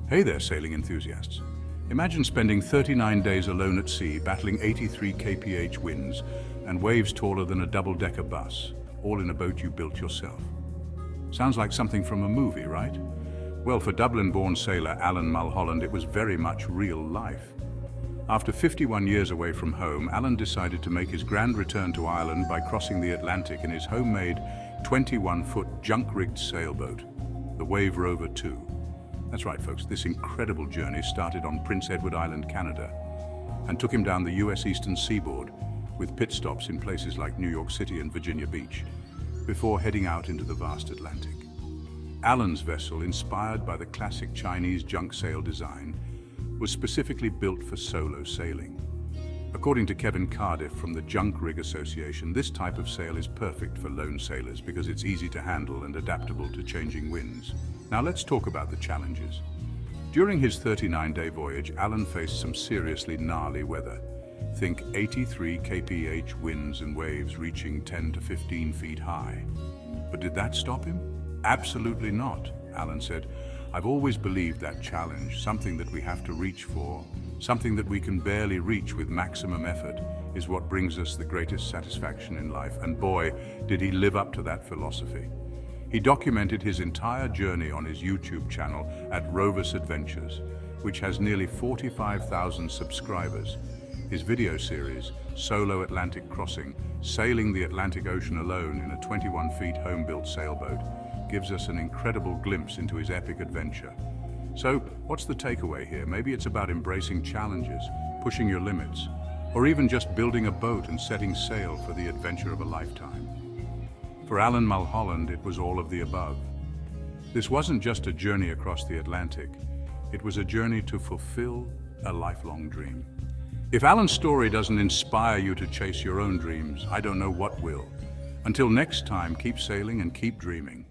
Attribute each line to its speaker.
Speaker 1: Hey there, sailing enthusiasts. Imagine spending 39 days alone at sea, battling 83 kph winds and waves taller than a double-decker bus, all in a boat you built yourself. Sounds like something from a movie, right? Well, for Dublin-born sailor Alan Mulholland, it was very much real life. After 51 years away from home, Alan decided to make his grand return to Ireland by crossing the Atlantic in his homemade 21-foot junk-rigged sailboat, the Wave Rover 2. That's right, folks, this incredible journey started on Prince Edward Island, Canada, and took him down the US eastern seaboard, with pit stops in places like New York City and Virginia Beach, before heading out into the vast Atlantic. Alan's vessel, inspired by the classic Chinese junk sail design, was specifically built for solo sailing. According to Kevin Cardiff from the Junk Rig Association, this type of sail is perfect for lone sailors because it's easy to handle and adaptable to changing winds. Now let's talk about the challenges. During his 39-day voyage, Alan faced some seriously gnarly weather. Think 83 kph winds and waves reaching 10 to 15 feet high. But did that stop him? Absolutely not, Alan said. I've always believed that challenge, something that we have to reach for, something that we can barely reach with maximum effort, is what brings us the greatest satisfaction in life. And boy, did he live up to that philosophy. He documented his entire journey on his YouTube channel at Rovers Adventures, which has nearly 45,000 subscribers. His video series, Solo Atlantic Crossing, Sailing the Atlantic Ocean Alone in a 21-feet home-built sailboat, gives us an incredible glimpse into his epic adventure. So, what's the takeaway here? Maybe it's about embracing challenges, pushing your limits, or even just building a boat and setting sail for the adventure of a lifetime. For Alan Mulholland, it was all of the above. This wasn't just a journey across the Atlantic, it was a journey to fulfill a lifelong dream. If Alan's story doesn't inspire you to chase your own dreams, I don't know what will. Until next time, keep sailing and keep dreaming.